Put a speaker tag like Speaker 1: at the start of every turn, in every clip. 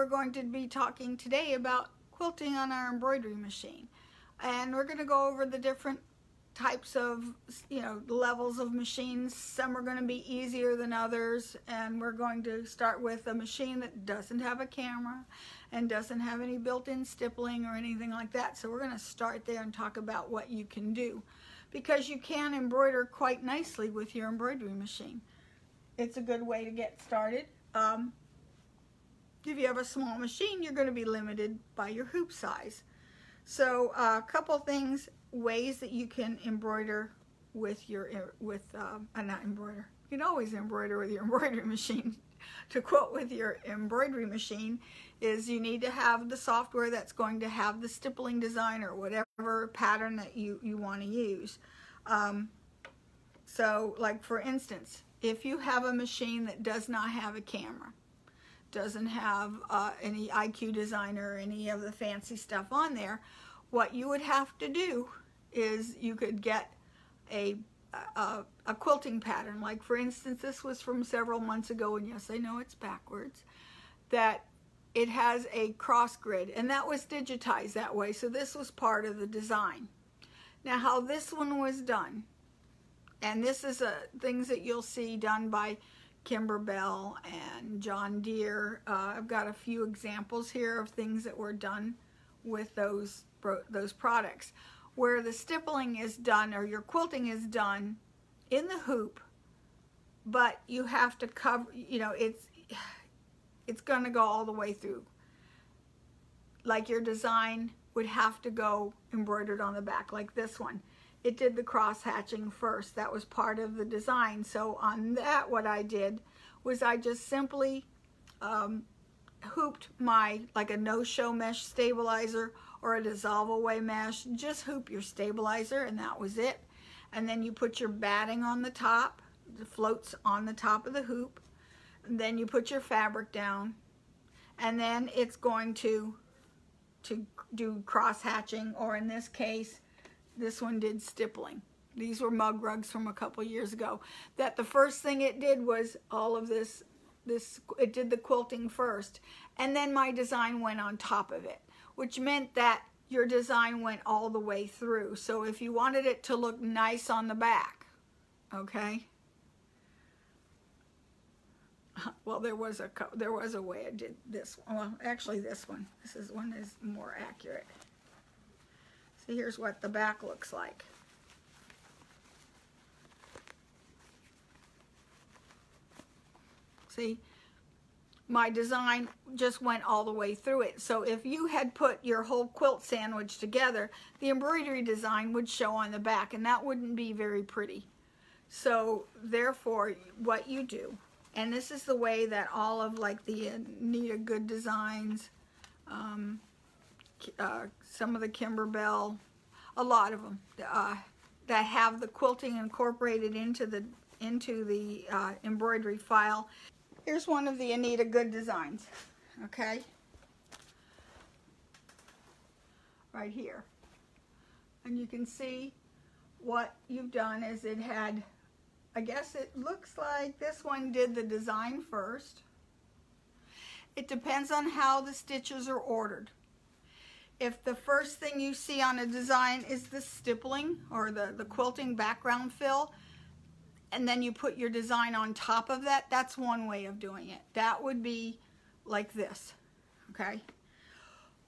Speaker 1: we're going to be talking today about quilting on our embroidery machine. And we're going to go over the different types of, levels of machines. Some are going to be easier than others, and we're going to start with a machine that doesn't have a camera and doesn't have any built-in stippling or anything like that. So we're going to start there and talk about what you can do, because you can embroider quite nicely with your embroidery machine. It's a good way to get started. If you have a small machine, you're going to be limited by your hoop size. So a couple things, ways that you can embroider with your, not embroider, you can always embroider with your embroidery machine. To quilt with your embroidery machine is you need to have the software that's going to have the stippling design or whatever pattern that you want to use. So like for instance, if you have a machine that does not have a camera, doesn't have any IQ designer or any of the fancy stuff on there, what you would have to do is you could get a quilting pattern. Like for instance, this was from several months ago, and yes, I know it's backwards, that it has a cross grid, and that was digitized that way, so this was part of the design. Now how this one was done, and this is things that you'll see done by Kimberbell and John Deere. I've got a few examples here of things that were done with those products, where the stippling is done or your quilting is done in the hoop, but you have to cover, it's going to go all the way through. Like your design would have to go embroidered on the back, like this one. It did the cross hatching first. That was part of the design. So on that, what I did was I just simply hooped like a no-show mesh stabilizer or a dissolve away mesh. Just hoop your stabilizer, and that was it. And then you put your batting on the top. It floats on the top of the hoop. And then you put your fabric down, and then it's going to do cross hatching, or in this case, this one did stippling. These were mug rugs from a couple years ago. That the first thing it did was all of this, it did the quilting first, and then my design went on top of it, which meant that your design went all the way through. So if you wanted it to look nice on the back, okay? Well, there was a way I did this one. Well, actually this one. This one is more accurate. See, here's what the back looks like. See, my design just went all the way through it. So if you had put your whole quilt sandwich together, the embroidery design would show on the back, and that wouldn't be very pretty. So therefore, what you do, and this is the way that all of like the Anita Good designs, some of the Kimberbell, a lot of them that have the quilting incorporated into the embroidery file. Here's one of the Anita Good designs, okay? Right here. And you can see what you've done is it had, I guess it looks like this one did the design first. It depends on how the stitches are ordered. If the first thing you see on a design is the stippling or the quilting background fill, and then you put your design on top of that, that's one way of doing it. That would be like this, okay?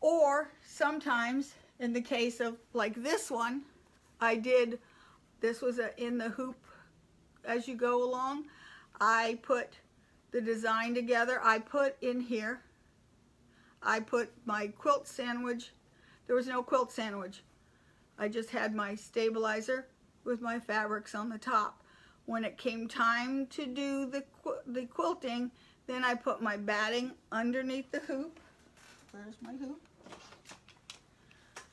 Speaker 1: Or sometimes, in the case of like this one, this was in the hoop as you go along. I put the design together. I put in here, I put my quilt sandwich. There was no quilt sandwich. I just had my stabilizer with my fabrics on the top. When it came time to do the quilting, then I put my batting underneath the hoop. Where's my hoop?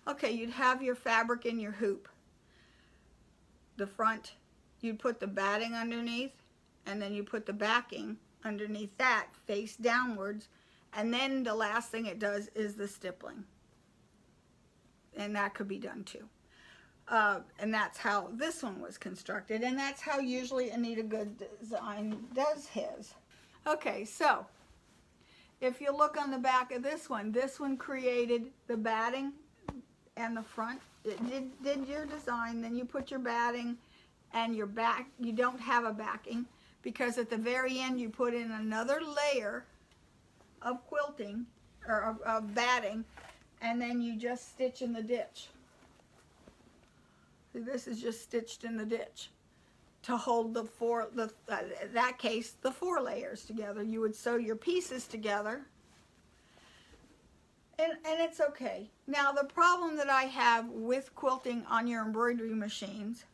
Speaker 1: Okay, you'd have your fabric in your hoop. The front, you'd put the batting underneath, and then you put the backing underneath that, face downwards, and then the last thing it does is the stippling. And that could be done too. And that's how this one was constructed, and that's how usually Anita Good Design does his. Okay, so if you look on the back of this one created the batting and the front. It did your design, then you put your batting and your back. You don't have a backing because at the very end you put in another layer of quilting or of batting, and then you just stitch in the ditch. See, this is just stitched in the ditch to hold the in that case, the 4 layers together. You would sew your pieces together, and it's okay. Now, the problem that I have with quilting on your embroidery machines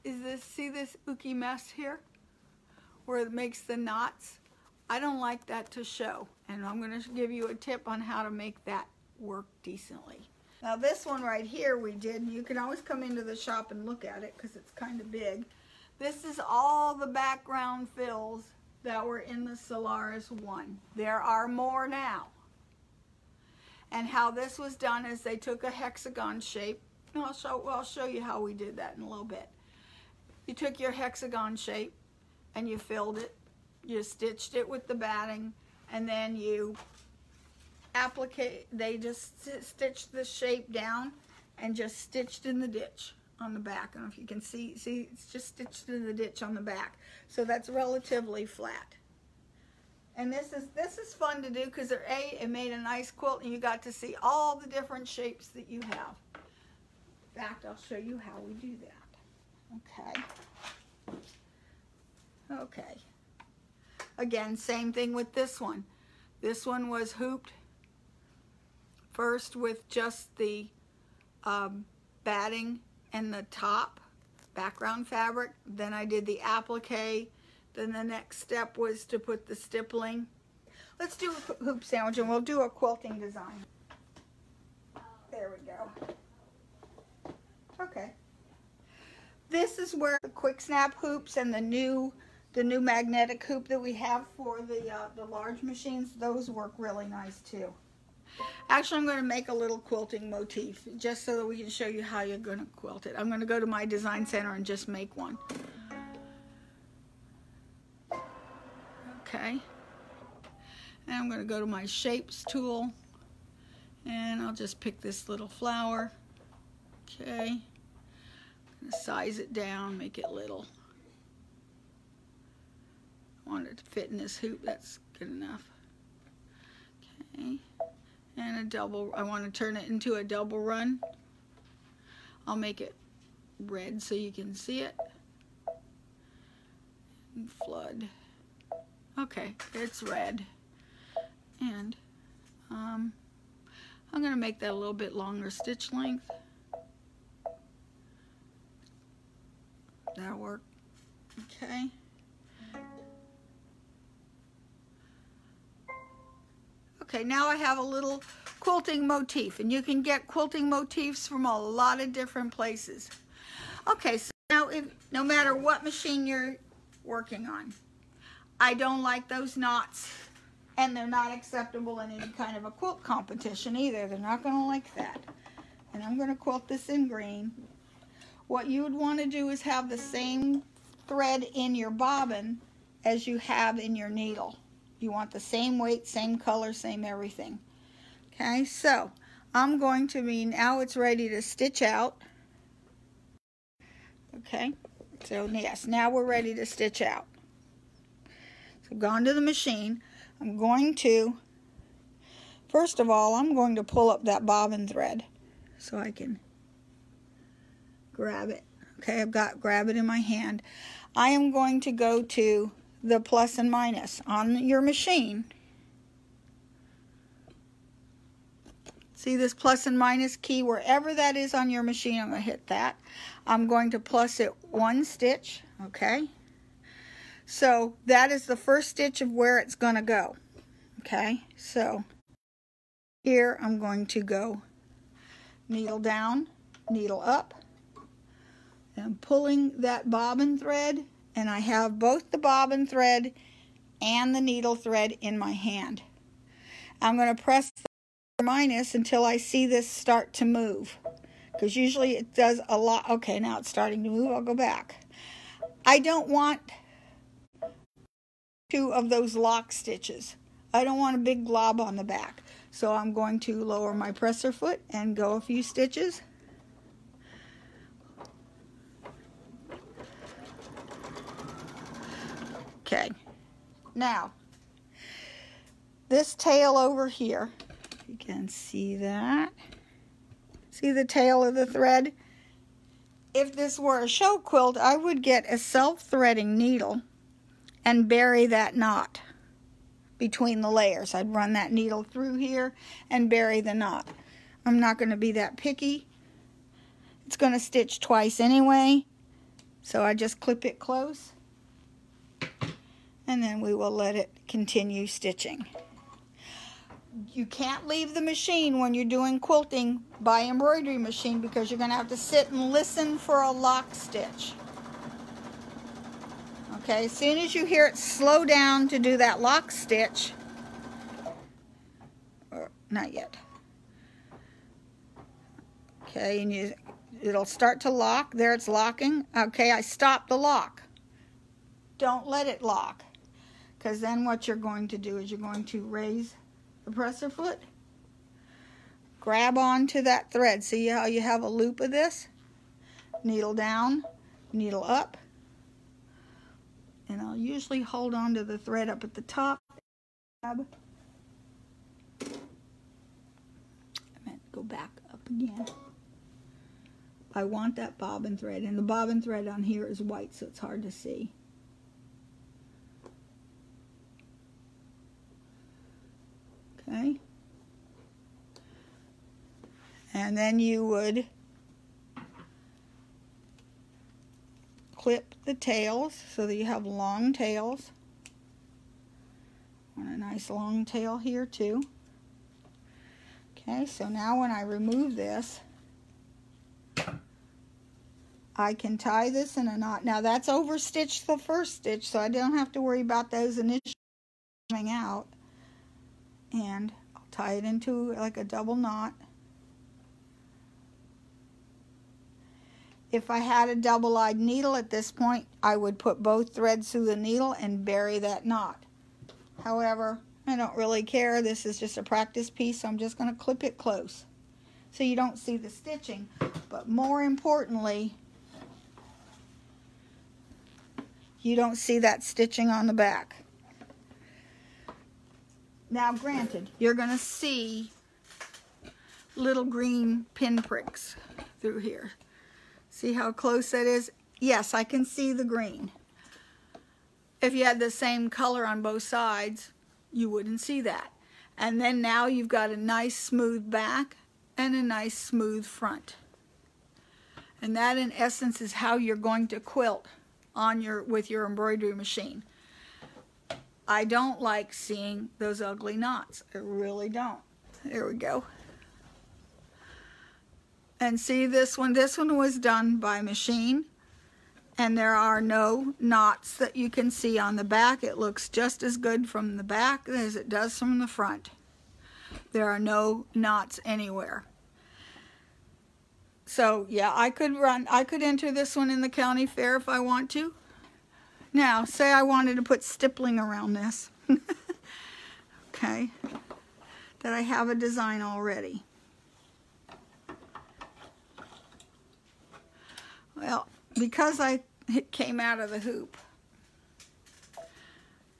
Speaker 1: is this, see this ooky mess here where it makes the knots? I don't like that to show, and I'm going to give you a tip on how to make that work decently. Now this one right here we did, and you can always come into the shop and look at it because it's kind of big. This is all the background fills that were in the Solaris 1. There are more now. And how this was done is they took a hexagon shape. And I'll show you how we did that in a little bit. You took your hexagon shape and you filled it. You stitched it with the batting, and then you they just stitched the shape down and just stitched in the ditch on the back. I don't know if you can see it's just stitched in the ditch on the back, so that's relatively flat. And this is fun to do because it made a nice quilt, and you got to see all the different shapes that you have. In fact, I'll show you how we do that. Okay. Again, same thing with this one. This one was hooped first with just the batting and the top background fabric. Then I did the applique. Then the next step was to put the stippling. Let's do a hoop sandwich and we'll do a quilting design. There we go. Okay. This is where the quick snap hoops and the new magnetic hoop that we have for the large machines, those work really nice too. Actually, I'm going to make a little quilting motif just so that we can show you how you're going to quilt it. I'm going to go to my design center and just make one. Okay. And I'm going to go to my shapes tool and I'll just pick this little flower. Okay. I'm going to size it down, make it little. I want it to fit in this hoop, that's good enough. Okay. And a double, I want to turn it into a double run. I'll make it red so you can see it. And flood. Okay, it's red. And I'm going to make that a little bit longer stitch length. That'll work. Okay. Okay, now I have a little quilting motif, and you can get quilting motifs from a lot of different places. Okay, so now no matter what machine you're working on, I don't like those knots, and they're not acceptable in any kind of a quilt competition either. They're not going to like that. And I'm going to quilt this in green. What you would want to do is have the same thread in your bobbin as you have in your needle. You want the same weight, same color, same everything. Okay, so I'm going to be, now it's ready to stitch out. Okay, so yes, now we're ready to stitch out. So I've gone to the machine. I'm going to, first of all, I'm going to pull up that bobbin thread so I can grab it. Okay, grab it in my hand. I am going to go to the plus and minus on your machine. See this plus and minus key? Wherever that is on your machine, I'm going to hit that. I'm going to plus it 1 stitch, okay? So that is the first stitch of where it's going to go, okay? So here I'm going to go needle down, needle up, and I'm pulling that bobbin thread, and I have both the bobbin thread and the needle thread in my hand. I'm going to press the minus until I see this start to move, because usually it does a lot. Okay, now it's starting to move. I'll go back. I don't want two of those lock stitches. I don't want a big glob on the back. So I'm going to lower my presser foot and go a few stitches. Okay, now this tail over here, you can see that. See the tail of the thread? If this were a show quilt, I would get a self-threading needle and bury that knot between the layers. I'd run that needle through here and bury the knot. I'm not going to be that picky. It's going to stitch twice anyway, so I just clip it close, and then we will let it continue stitching. You can't leave the machine when you're doing quilting by embroidery machine, because you're going to have to sit and listen for a lock stitch. Okay, as soon as you hear it slow down to do that lock stitch, or not yet. Okay, and it'll start to lock. There, it's locking. Okay, I stopped the lock. Don't let it lock, because then what you're going to do is you're going to raise the presser foot, grab onto that thread. See how you have a loop of this? Needle down, needle up, and I'll usually hold on to the thread up at the top. Go back up again. I want that bobbin thread, and the bobbin thread on here is white, so it's hard to see. Okay, and then you would clip the tails so that you have long tails. Want a nice long tail here too. Okay, so now when I remove this, I can tie this in a knot. Now that's overstitched the first stitch, so I don't have to worry about those initial coming out. And I'll tie it into like a double knot. If I had a double-eyed needle at this point, I would put both threads through the needle and bury that knot. However, I don't really care. This is just a practice piece, so I'm just going to clip it close so you don't see the stitching. But more importantly, you don't see that stitching on the back. Now, granted, you're going to see little green pinpricks through here. See how close that is? Yes, I can see the green. If you had the same color on both sides, you wouldn't see that. And then now you've got a nice smooth back and a nice smooth front. And that, in essence, is how you're going to quilt on with your embroidery machine. I don't like seeing those ugly knots. I really don't. There we go. And see this one was done by machine, and there are no knots that you can see on the back. It looks just as good from the back as it does from the front. There are no knots anywhere. So yeah, I could enter this one in the county fair if I want to. Now, say I wanted to put stippling around this. Okay, that I have a design already. Well, because it came out of the hoop,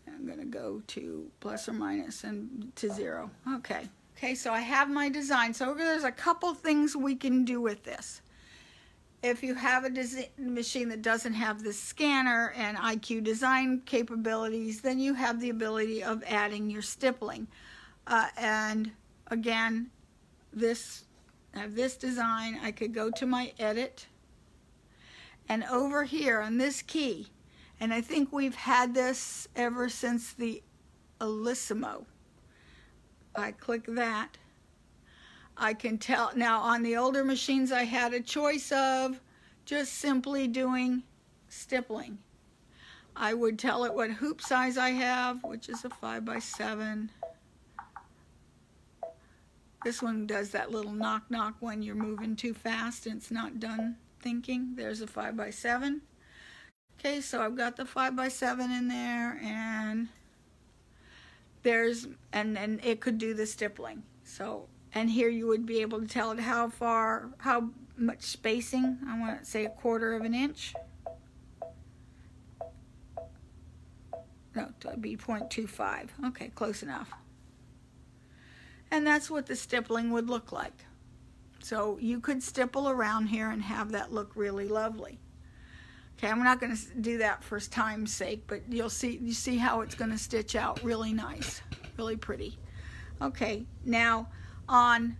Speaker 1: I'm going to go to plus or minus and to 0. Okay, so I have my design. So there's a couple things we can do with this. If you have a machine that doesn't have the scanner and IQ design capabilities, then you have the ability of adding your stippling. And again, this design, I could go to my edit, and over here on this key, and I think we've had this ever since the Elissimo. I click that. I can tell, now on the older machines I had a choice of just simply doing stippling. I would tell it what hoop size I have, which is a 5x7. This one does that little knock knock when you're moving too fast and it's not done thinking. There's a 5x7. Okay, so I've got the 5x7 in there, and and then it could do the stippling. So, and here you would be able to tell it how much spacing. I want to say 1/4 of an inch. No, it would be 0.25. Okay, close enough. And that's what the stippling would look like. So you could stipple around here and have that look really lovely. Okay, I'm not going to do that for time's sake, but you see how it's going to stitch out really nice, really pretty. Okay, now on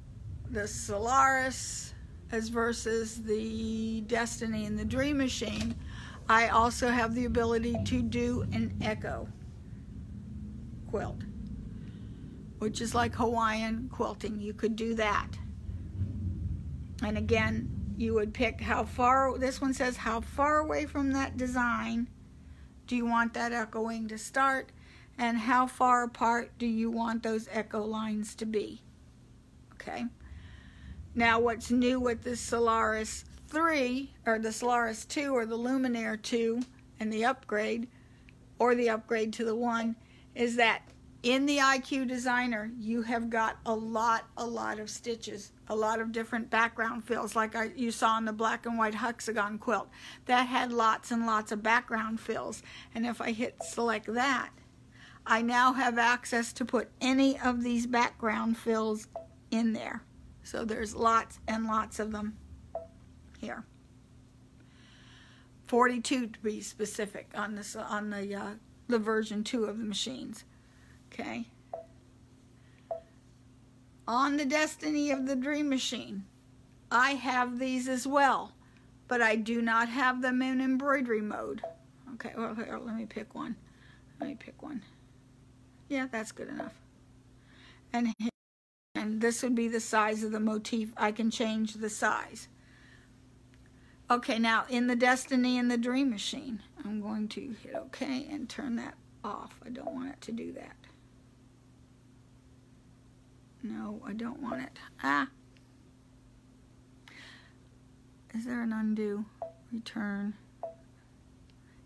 Speaker 1: the Solaris as versus the Destiny and the Dream Machine, I also have the ability to do an echo quilt, which is like Hawaiian quilting. You could do that. And again, you would pick how far, this one says how far away from that design do you want that echoing to start, and how far apart do you want those echo lines to be. Okay. Now what's new with the Solaris 3, or the Solaris 2, or the Luminaire 2, and the upgrade, or the upgrade to the 1, is that in the IQ Designer, you have got a lot of stitches, a lot of different background fills, like you saw in the black and white hexagon quilt. That had lots and lots of background fills. And if I hit select that, I now have access to put any of these background fills in there. So there's lots and lots of them here. 42 to be specific on this, on the version 2 of the machines. Okay. On the Destiny of the Dream Machine, I have these as well, but I do not have them in embroidery mode. Okay, well, here, let me pick one. Let me pick one. Yeah, that's good enough. And this would be the size of the motif. I can change the size. Okay, now in the Destiny and the Dream Machine, I'm going to hit OK and turn that off. I don't want it to do that. No, I don't want it. Ah! Is there an undo? Return.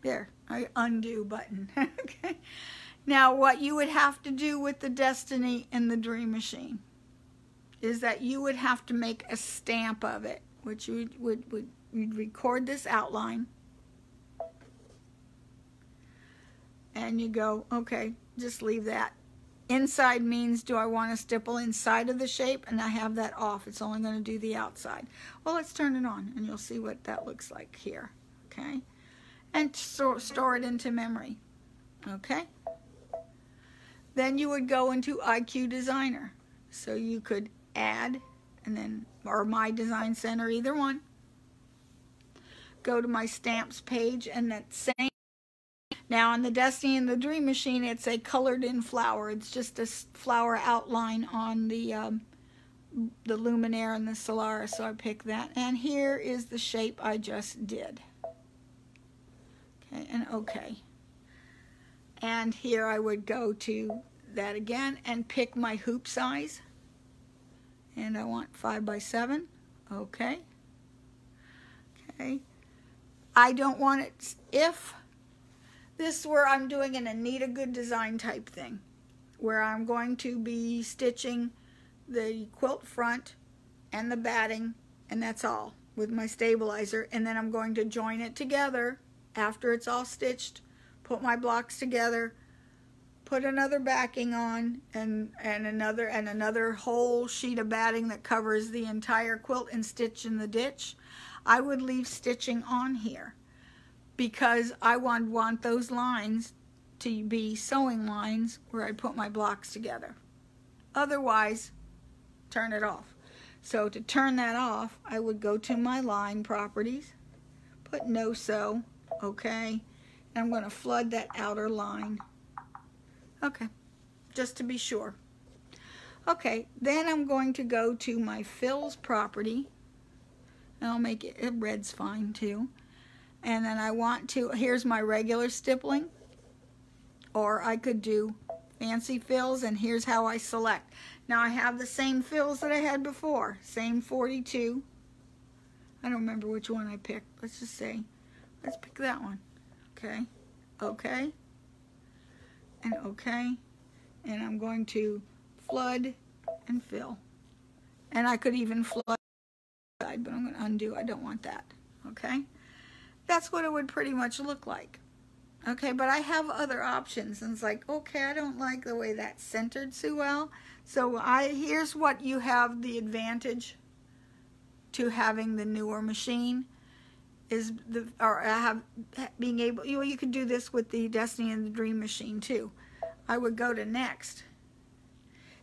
Speaker 1: There, undo button. Okay. Now, what you would have to do with the Destiny and the Dream Machine is that you would have to make a stamp of it, which you'd record this outline, and you go, okay, just leave that. Inside means, do I want to stipple inside of the shape? And I have that off. It's only going to do the outside. Well, let's turn it on, and you'll see what that looks like here. Okay? And store it into memory. Okay? Then you would go into IQ Designer. So you could add, and then, or My Design Center, either one. Go to my stamps page, and that same. Now on the Destiny and the Dream Machine, it's a colored in flower. It's just a flower outline on the Luminaire and the Solaris. So I pick that, and here is the shape I just did. Okay, and okay. And here I would go to that again and pick my hoop size. And I want 5 by 7. Okay. Okay. I don't want it, if this is where I'm doing an Anita Good Design type thing, where I'm going to be stitching the quilt front and the batting, and that's all, with my stabilizer, and then I'm going to join it together after it's all stitched, put my blocks together, put another backing on, and another whole sheet of batting that covers the entire quilt, and stitch in the ditch. I would leave stitching on here because I want those lines to be sewing lines where I put my blocks together. Otherwise, turn it off. So to turn that off, I would go to my line properties, put no sew, okay, and I'm going to flood that outer line. Okay, just to be sure. Okay, then I'm going to go to my fills property, and I'll make it, red's fine too. And then I want to, here's my regular stippling, or I could do fancy fills, and here's how I select. Now I have the same fills that I had before, same 42. I don't remember which one I picked. Let's just say, let's pick that one. Okay, okay, and okay. and I'm going to flood and fill. And I could even flood, but I'm going to undo. I don't want that. Okay, that's what it would pretty much look like. Okay, but I have other options, and it's like, okay, I don't like the way that's centered so well. So here's what you have the advantage to having the newer machine is being able, you could do this with the Destiny and the Dream machine too. I would go to next,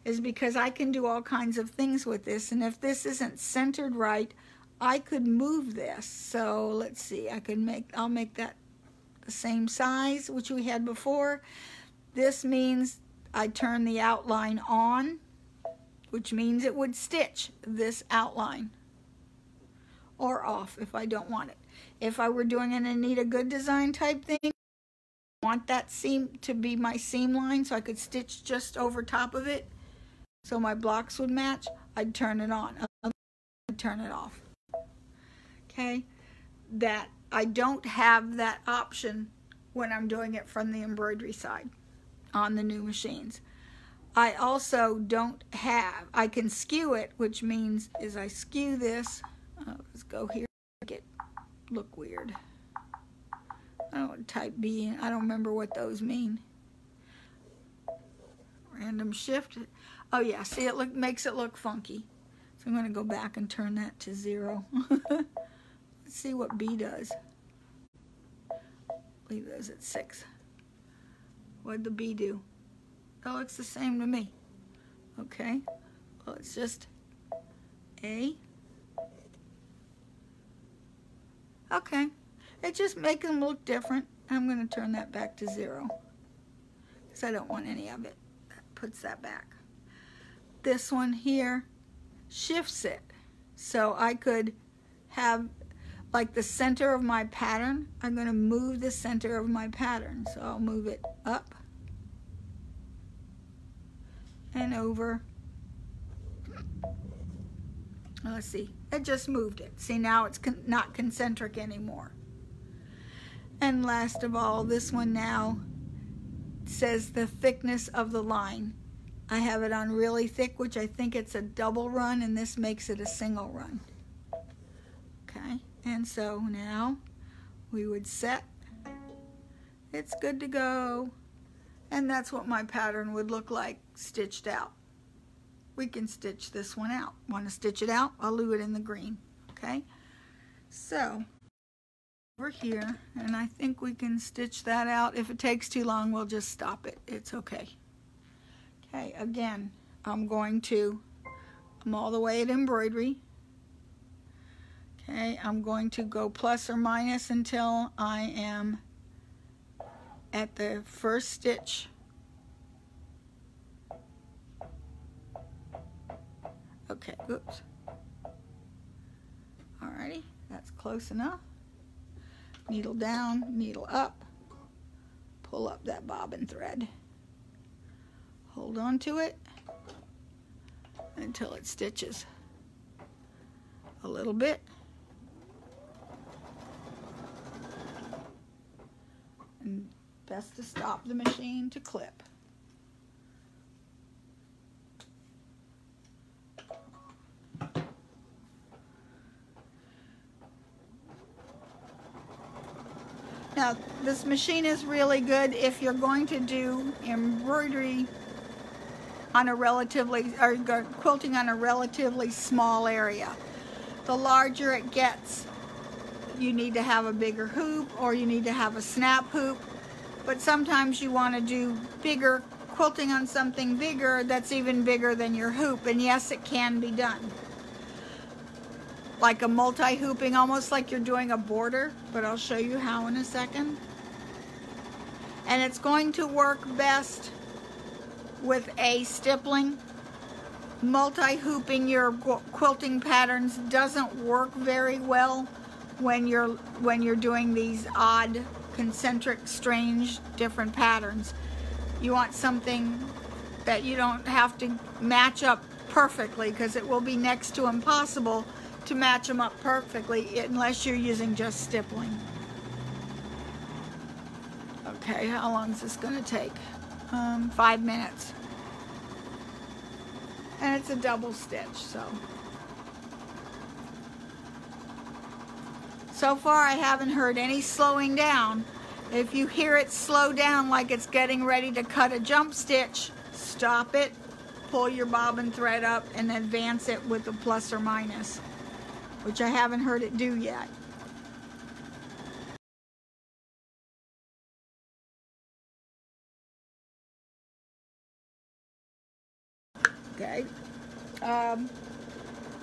Speaker 1: is because I can do all kinds of things with this, and if this isn't centered right, I could move this. So let's see, I'll make that the same size which we had before. This means I turn the outline on, which means it would stitch this outline, or off if I don't want it. If I were doing an Anita Good design type thing, I want that seam to be my seam line so I could stitch just over top of it so my blocks would match, I'd turn it on. I'd turn it off. Okay, that I don't have that option when I'm doing it from the embroidery side on the new machines. I also don't have, I can skew it, which means is I skew this. Let's go here, make it look weird. I don't type B in, I don't remember what those mean. Random shift. Oh yeah, see, it makes it look funky. So I'm going to go back and turn that to 0. Let's see what B does. Leave those at 6. What'd the B do? That looks the same to me. Okay, well, it's just A. Okay, it just makes them look different. I'm going to turn that back to 0 because I don't want any of it. That puts that back. This one here shifts it, so I could have like the center of my pattern. I'm going to move the center of my pattern, so I'll move it up and over. Let's see, it just moved it. See, now it's not concentric anymore. And last of all, this one now says the thickness of the line. I have it on really thick, which I think it's a double run, and this makes it a single run. Okay, and so now we would set. It's good to go. And that's what my pattern would look like stitched out. We can stitch this one out. Want to stitch it out? I'll do it in the green. Okay, so over here, and I think we can stitch that out. If it takes too long, we'll just stop it. It's okay. Okay, again, I'm all the way at embroidery. Okay, I'm going to go plus or minus until I am at the first stitch. Okay, oops. Alrighty, that's close enough. Needle down, needle up, pull up that bobbin thread. Hold on to it until it stitches a little bit. And best to stop the machine to clip. Now, this machine is really good if you're going to do embroidery on a quilting on a relatively small area. The larger it gets, you need to have a bigger hoop or you need to have a snap hoop. But sometimes you want to do bigger quilting on something bigger that's even bigger than your hoop. And yes, it can be done. Like a multi-hooping, almost like you're doing a border, but I'll show you how in a second. And it's going to work best with a stippling. Multi-hooping your quilting patterns doesn't work very well when you're doing these odd, concentric, strange, different patterns. You want something that you don't have to match up perfectly, because it will be next to impossible to match them up perfectly unless you're using just stippling. Okay, how long is this going to take? 5 minutes. And it's a double stitch, so far I haven't heard any slowing down. If you hear it slow down like it's getting ready to cut a jump stitch, stop it, pull your bobbin thread up, and advance it with a plus or minus, which I haven't heard it do yet. Okay.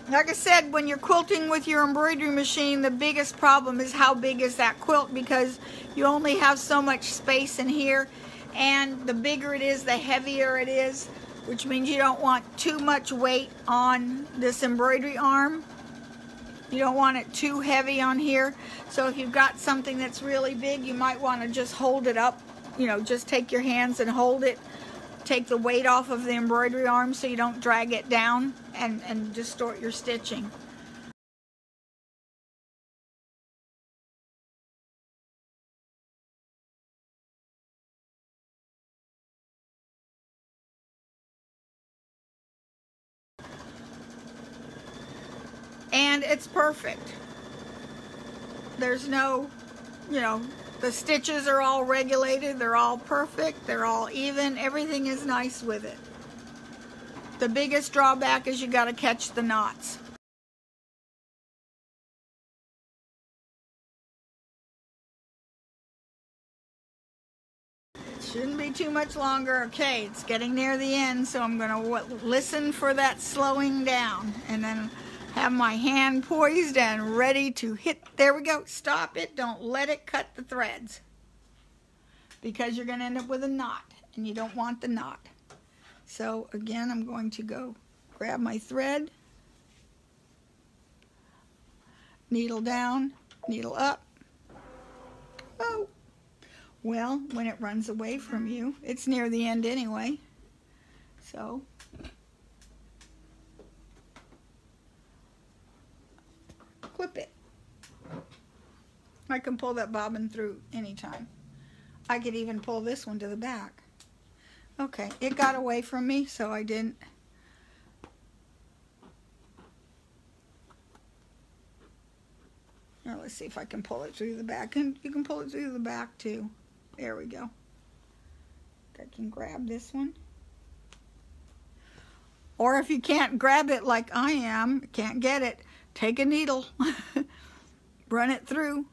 Speaker 1: Like I said, when you're quilting with your embroidery machine, the biggest problem is how big is that quilt, because you only have so much space in here, and the bigger it is, the heavier it is, which means you don't want too much weight on this embroidery arm. You don't want it too heavy on here. So if you've got something that's really big, you might want to just hold it up, you know, just take your hands and hold it. Take the weight off of the embroidery arm so you don't drag it down and distort your stitching. And it's perfect. There's no, you know, the stitches are all regulated, they're all perfect, they're all even, everything is nice with it. The biggest drawback is you got to catch the knots. It shouldn't be too much longer. Okay, it's getting near the end, so I'm going to listen for that slowing down, and then have my hand poised and ready to hit. There we go. Stop it. Don't let it cut the threads, because you're going to end up with a knot, and you don't want the knot. So again, I'm going to go grab my thread, needle down, needle up. Oh, well, when it runs away from you, it's near the end anyway. So clip it. I can pull that bobbin through anytime. I could even pull this one to the back. Okay, it got away from me, so I didn't. Now let's see if I can pull it through the back. And you can pull it through the back too. There we go. I can grab this one. Or if you can't grab it like I am, can't get it, take a needle, run it through,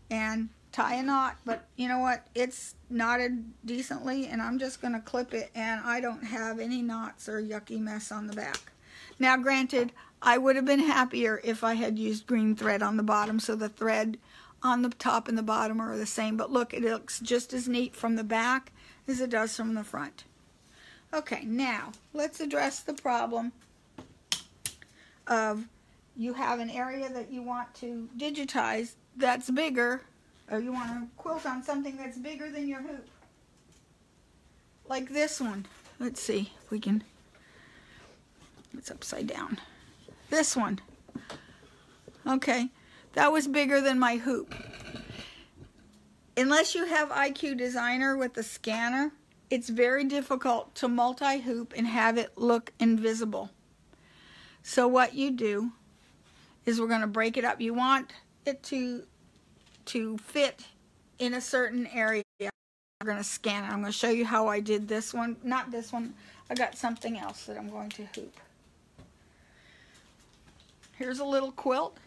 Speaker 1: and tie a knot. But you know what? It's knotted decently, and I'm just going to clip it, and I don't have any knots or yucky mess on the back. Now, granted, I would have been happier if I had used green thread on the bottom, so the thread on the top and the bottom are the same. But look, it looks just as neat from the back as it does from the front. Okay, now let's address the problem of you have an area that you want to digitize that's bigger, or you want to quilt on something that's bigger than your hoop. Like this one. Let's see if we can, it's upside down. This one. Okay, that was bigger than my hoop. Unless you have IQ Designer with the scanner, it's very difficult to multi-hoop and have it look invisible. So what you do is we're going to break it up. You want it to fit in a certain area. We're going to scan it. I'm going to show you how I did this one. Not this one. I got something else that I'm going to hoop. Here's a little quilt.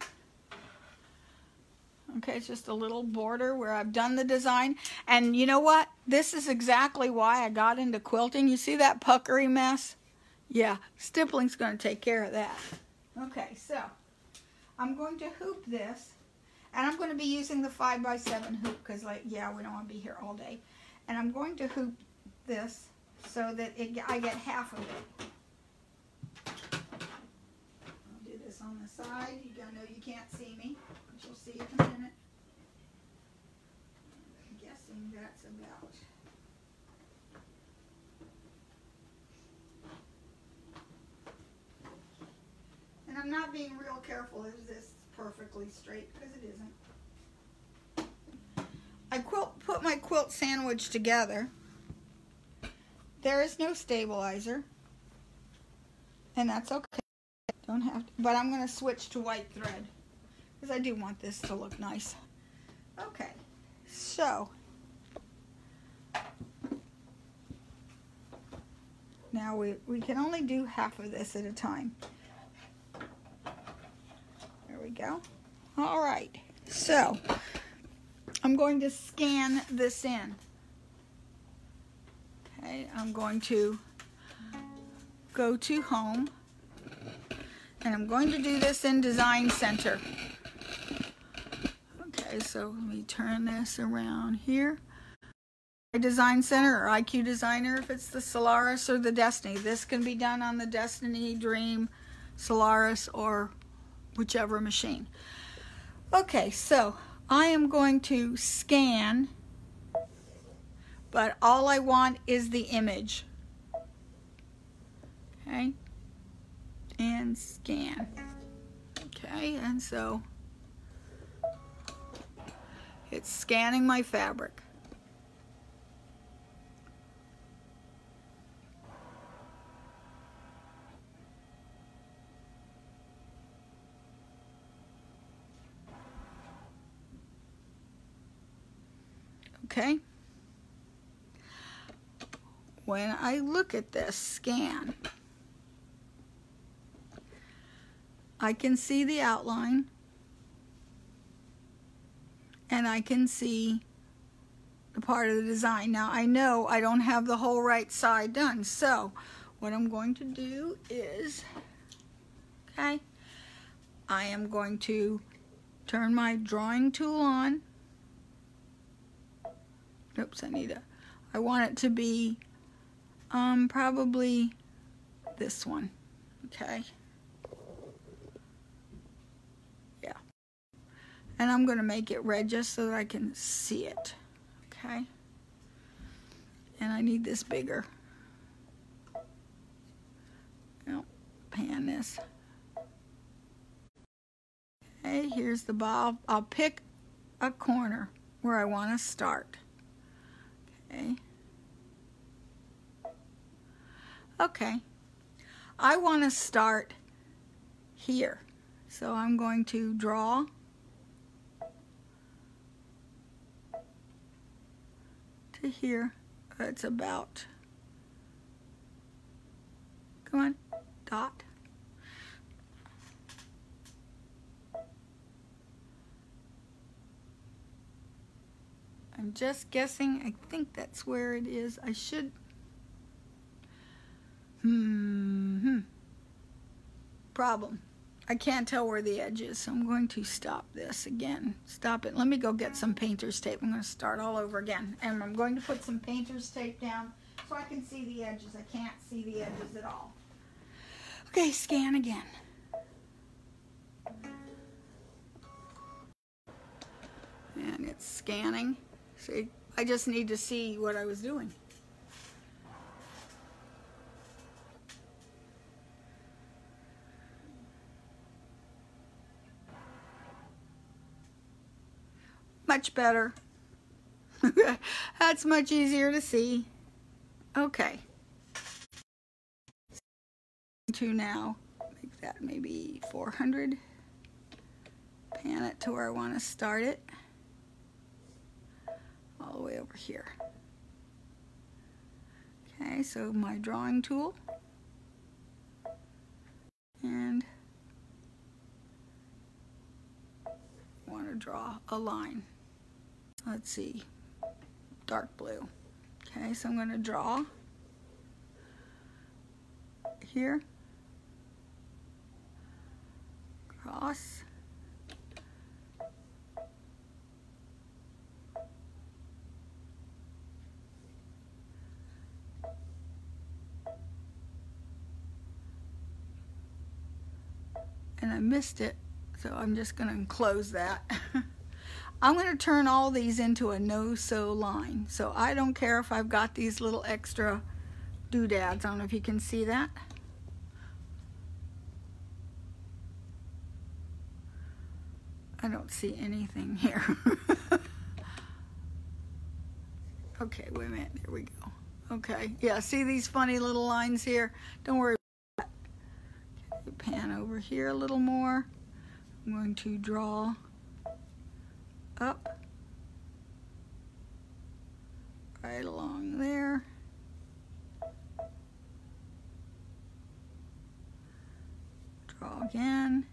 Speaker 1: Okay, it's just a little border where I've done the design. And you know what? This is exactly why I got into quilting. You see that puckery mess? Yeah, stippling's going to take care of that. Okay, so I'm going to hoop this. And I'm going to be using the 5x7 hoop because, like, yeah, we don't want to be here all day. And I'm going to hoop this so that I get half of it. I'll do this on the side. I know you can't see me, but you'll see in a minute. I'm guessing that's about. And I'm not being real careful. Is this perfectly straight? Because it isn't. I put my quilt sandwich together. There is no stabilizer. And that's okay. Don't have to, but I'm going to switch to white thread because I do want this to look nice. Okay, so now we can only do half of this at a time. There we go. All right, so I'm going to scan this in. Okay, I'm going to go to Home, and I'm going to do this in Design Center. Okay, so let me turn this around here. Design Center or IQ Designer if it's the Solaris or the Destiny. This can be done on the Destiny, Dream, Solaris, or whichever machine. Okay, so I am going to scan, but all I want is the image. Okay, and scan. Okay, and so it's scanning my fabric. Okay, when I look at this scan, I can see the outline and I can see the part of the design. Now I know I don't have the whole right side done, so what I'm going to do is, okay, I am going to turn my drawing tool on. Oops, I want it to be probably this one, okay? Yeah. And I'm going to make it red just so that I can see it, okay? And I need this bigger. I'll pan this. Okay, here's the ball. I'll pick a corner where I want to start. Okay. Okay. I want to start here. So I'm going to draw to here. It's about, come on, dot. I'm just guessing. I think that's where it is. I should. Problem. I can't tell where the edge is, so I'm going to stop this again. Stop it. Let me go get some painter's tape. I'm going to start all over again. And I'm going to put some painter's tape down so I can see the edges. I can't see the edges at all. Okay, scan again. And it's scanning. See, I just need to see what I was doing. Much better. That's much easier to see. Okay. To now make that maybe 400. Pan it to where I want to start it. All the way over here. Okay, so my drawing tool. And I want to draw a line. Let's see, dark blue. Okay, so I'm going to draw here, cross, and I missed it, so I'm just going to close that. I'm going to turn all these into a no-sew line. So I don't care if I've got these little extra doodads. I don't know if you can see that. I don't see anything here. Okay, wait a minute. There we go. Okay, yeah, see these funny little lines here? Don't worry about that. here a little more. I'm going to draw up right along there. Draw again.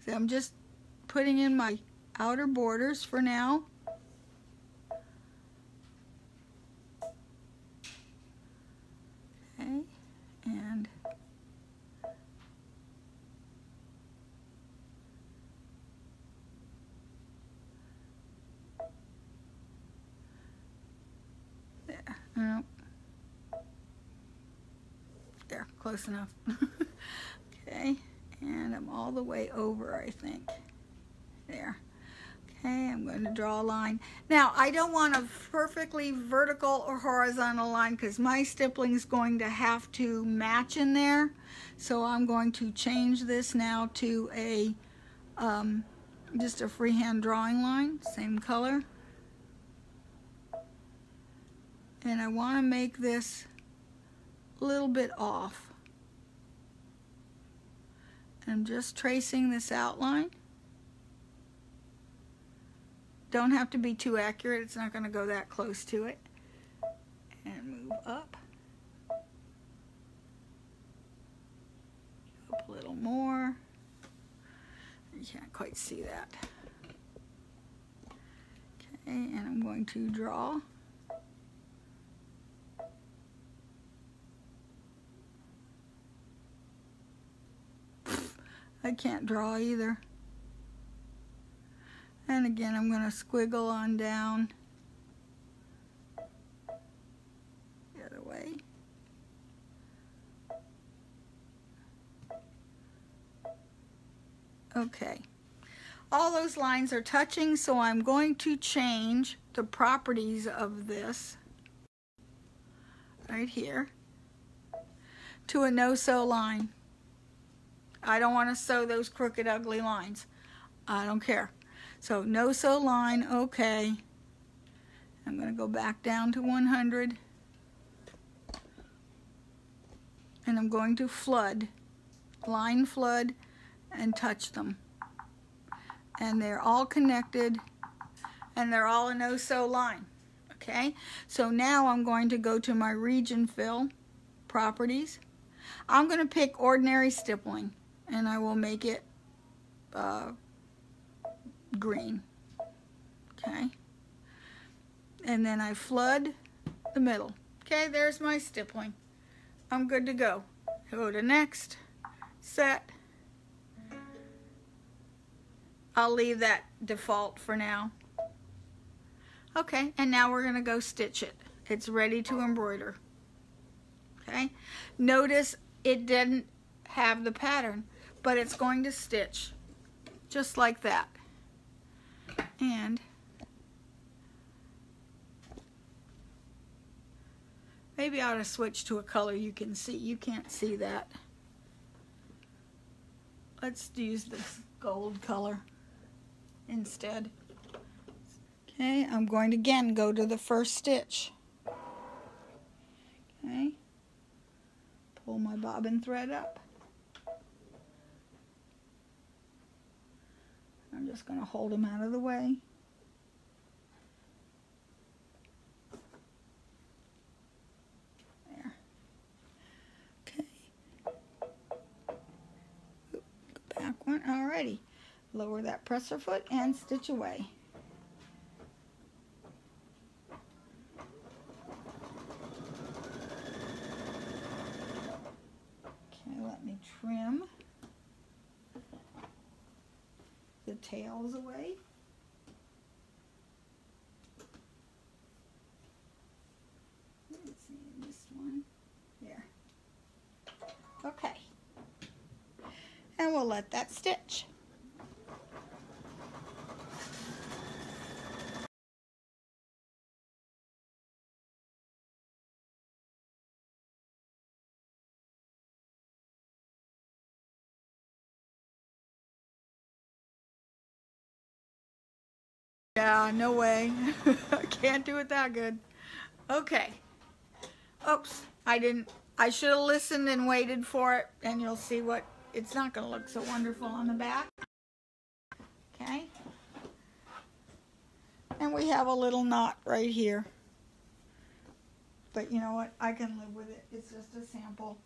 Speaker 1: So I'm just putting in my outer borders for now. Okay, and there. No. There, close enough. Okay, and I'm all the way over, I think. There. Okay, I'm going to draw a line. Now, I don't want a perfectly vertical or horizontal line because my stippling is going to have to match in there. So I'm going to change this now to a just a freehand drawing line, same color. And I want to make this a little bit off. I'm just tracing this outline. Don't have to be too accurate, it's not going to go that close to it. And move up. Up a little more. You can't quite see that. Okay, and I'm going to draw. I can't draw either. And again, I'm going to squiggle on down the other way. Okay. All those lines are touching, so I'm going to change the properties of this right here to a no-sew line. I don't want to sew those crooked, ugly lines. I don't care. So no sew line, okay. I'm going to go back down to 100. And I'm going to flood, line flood, and touch them. And they're all connected, and they're all a no sew line. Okay, so now I'm going to go to my region fill properties. I'm going to pick ordinary stippling, and I will make it green. Okay, and then I flood the middle. Okay, there's my stippling. I'm good to go. Go to next, set. I'll leave that default for now. Okay, and now we're going to go stitch it. It's ready to embroider. Okay, notice it didn't have the pattern, but it's going to stitch just like that. And maybe I ought to switch to a color you can see. You can't see that. Let's use this gold color instead. Okay, I'm going to again go to the first stitch. Okay, pull my bobbin thread up. I'm just going to hold them out of the way. There. Okay. Oop, go back one. Alrighty. Lower that presser foot and stitch away. Okay, let me trim the tails away. Let's see, this one. There. Okay. And we'll let that stitch. Yeah, no way. I can't do it that good. Okay. Oops, I should have listened and waited for it, and you'll see what, it's not going to look so wonderful on the back. Okay. And we have a little knot right here. But you know what? I can live with it. It's just a sample.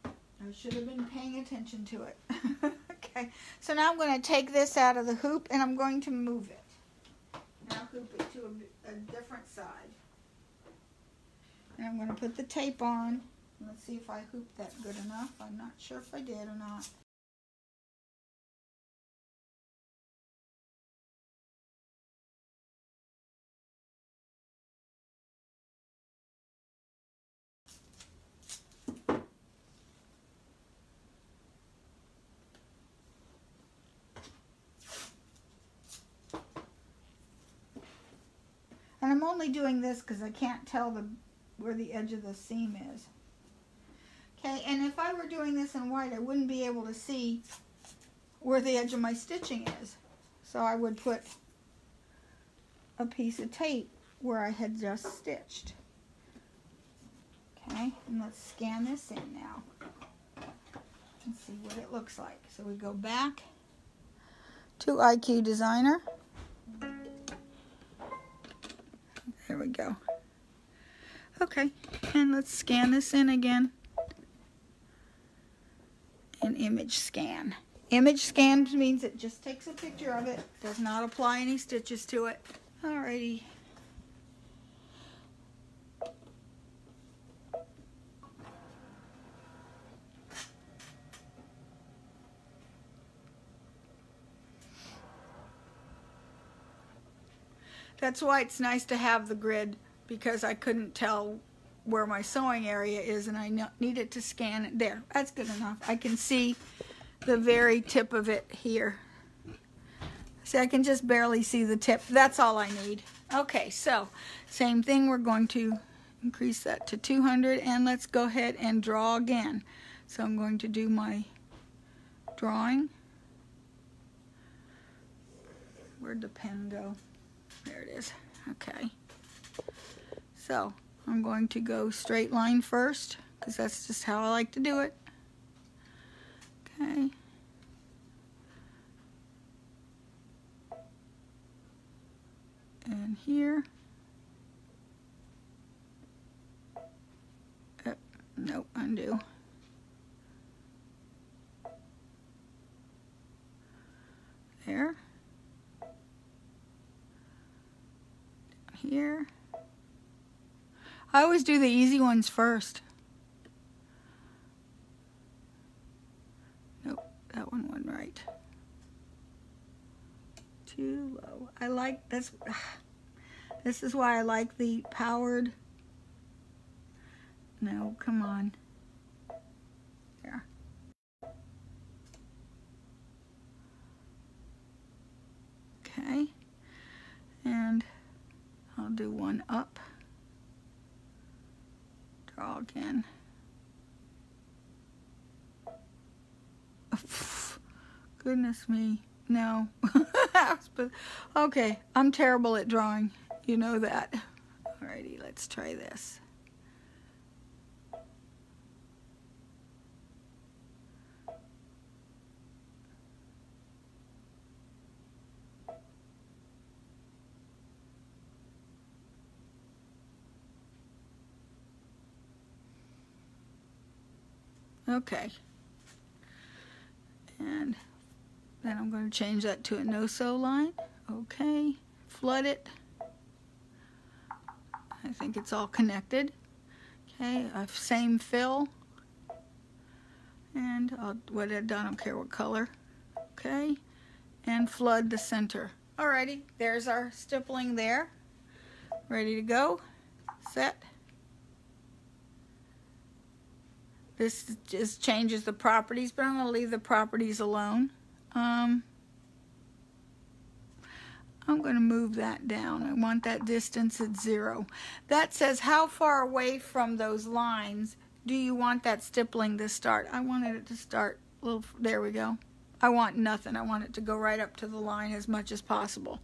Speaker 1: I should have been paying attention to it. Okay. So now I'm going to take this out of the hoop and I'm going to move it. And I'll hoop it to a different side. And I'm going to put the tape on. Let's see if I hooped that good enough. I'm not sure if I did or not. And I'm only doing this because I can't tell where the edge of the seam is. Okay, and if I were doing this in white, I wouldn't be able to see where the edge of my stitching is. So I would put a piece of tape where I had just stitched. Okay, and let's scan this in now and see what it looks like. So we go back to IQ Designer. There we go. Okay, and let's scan this in again. And image scan. Image scan means it just takes a picture of it, does not apply any stitches to it. Alrighty. That's why it's nice to have the grid, because I couldn't tell where my sewing area is and I needed to scan it. There, that's good enough. I can see the very tip of it here. See, I can just barely see the tip. That's all I need. Okay, so same thing. We're going to increase that to 200 and let's go ahead and draw again. So I'm going to do my drawing. Where'd the pen go? There it is. Okay. So I'm going to go straight line first because that's just how I like to do it. Okay. And here. Nope, undo. There. Here. I always do the easy ones first. Nope, that one wasn't right. Too low. I like this. This is why I like the powered. No, come on. There. Okay. And I'll do one up. Draw again. Goodness me. No. Okay, I'm terrible at drawing. You know that. Alrighty, let's try this. Okay, and then I'm going to change that to a no-sew line. Okay, flood it. I think it's all connected. Okay, same fill, and what I've done, I don't care what color. Okay, and flood the center. Alrighty, there's our stippling there. Ready to go. Set. This just changes the properties, but I'm going to leave the properties alone. I'm going to move that down. I want that distance at 0. That says how far away from those lines do you want that stippling to start. I wanted it to start a little, there we go. I want nothing. I want it to go right up to the line as much as possible.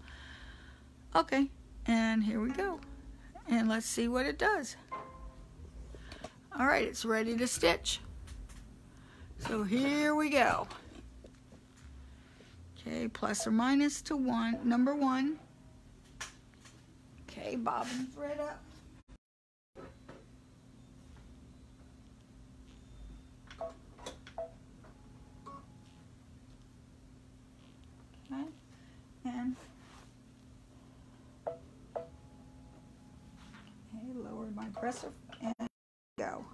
Speaker 1: Okay, and here we go. And let's see what it does. All right, it's ready to stitch. So here we go. Okay, plus or minus to number 1. Okay, bobbin thread up. Okay, and lower my presser and go.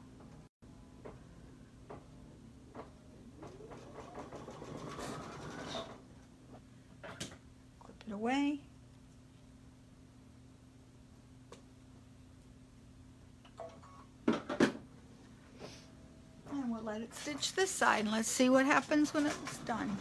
Speaker 1: Clip it away. And we'll let it stitch this side, and let's see what happens when it's done.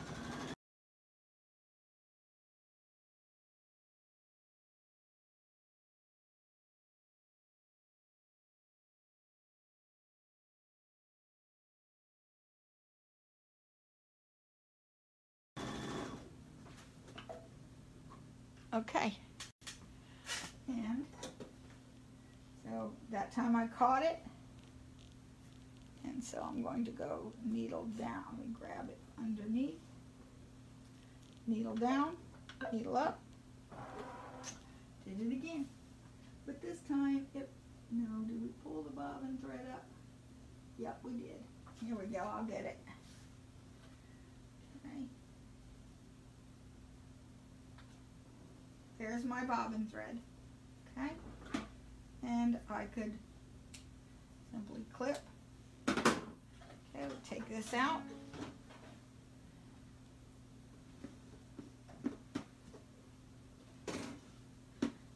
Speaker 1: Okay, and so that time I caught it, and so I'm going to go needle down. We grab it underneath, needle down, needle up, did it again, but this time did we pull the bobbin thread up? Yep, we did. Here we go, I'll get it. Okay. There's my bobbin thread, okay? And I could simply clip. Okay, we'll take this out.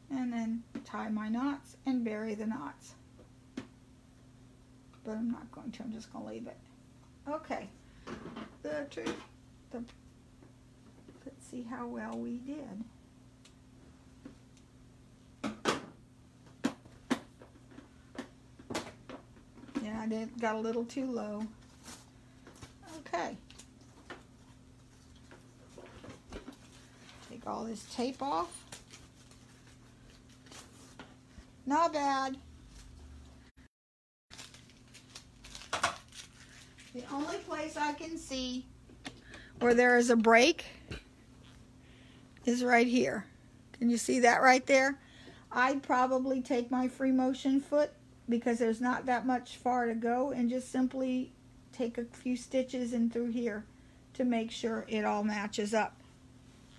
Speaker 1: And then tie my knots and bury the knots. But I'm not going to, I'm just going to leave it. Okay, let's see how well we did. Yeah, I got a little too low. Okay. Take all this tape off. Not bad. The only place I can see where there is a break is right here. Can you see that right there? I'd probably take my free motion foot, because there's not that much far to go, and just simply take a few stitches in through here to make sure it all matches up.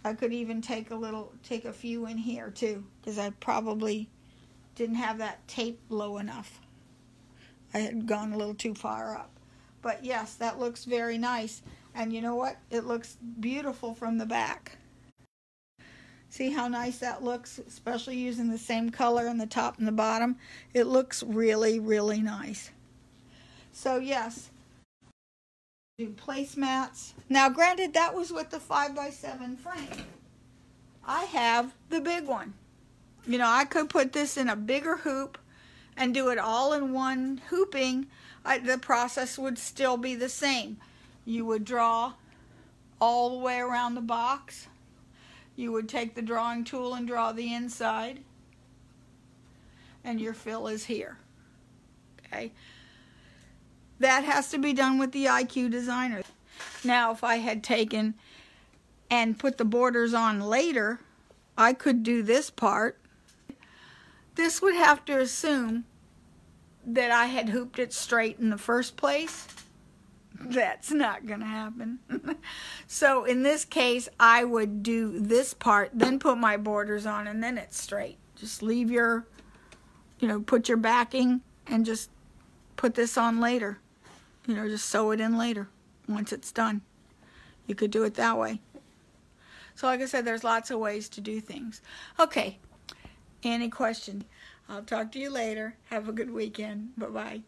Speaker 1: I could even take a few in here too, because I probably didn't have that tape low enough. I had gone a little too far up. But yes, that looks very nice. And you know what? It looks beautiful from the back. See how nice that looks, especially using the same color on the top and the bottom. It looks really, really nice. So yes, do placemats. Now granted, that was with the 5x7 frame. I have the big one. You know, I could put this in a bigger hoop and do it all in one hooping. The process would still be the same. You would draw all the way around the box. You would take the drawing tool and draw the inside, and your fill is here. Okay, that has to be done with the IQ Designer. Now, if I had taken and put the borders on later, I could do this part. This would have to assume that I had hooped it straight in the first place. That's not going to happen. So in this case, I would do this part, then put my borders on, and then it's straight. Just leave your, put your backing and just put this on later. Just sew it in later once it's done. You could do it that way. So like I said, there's lots of ways to do things. Okay, any questions? I'll talk to you later. Have a good weekend. Bye-bye.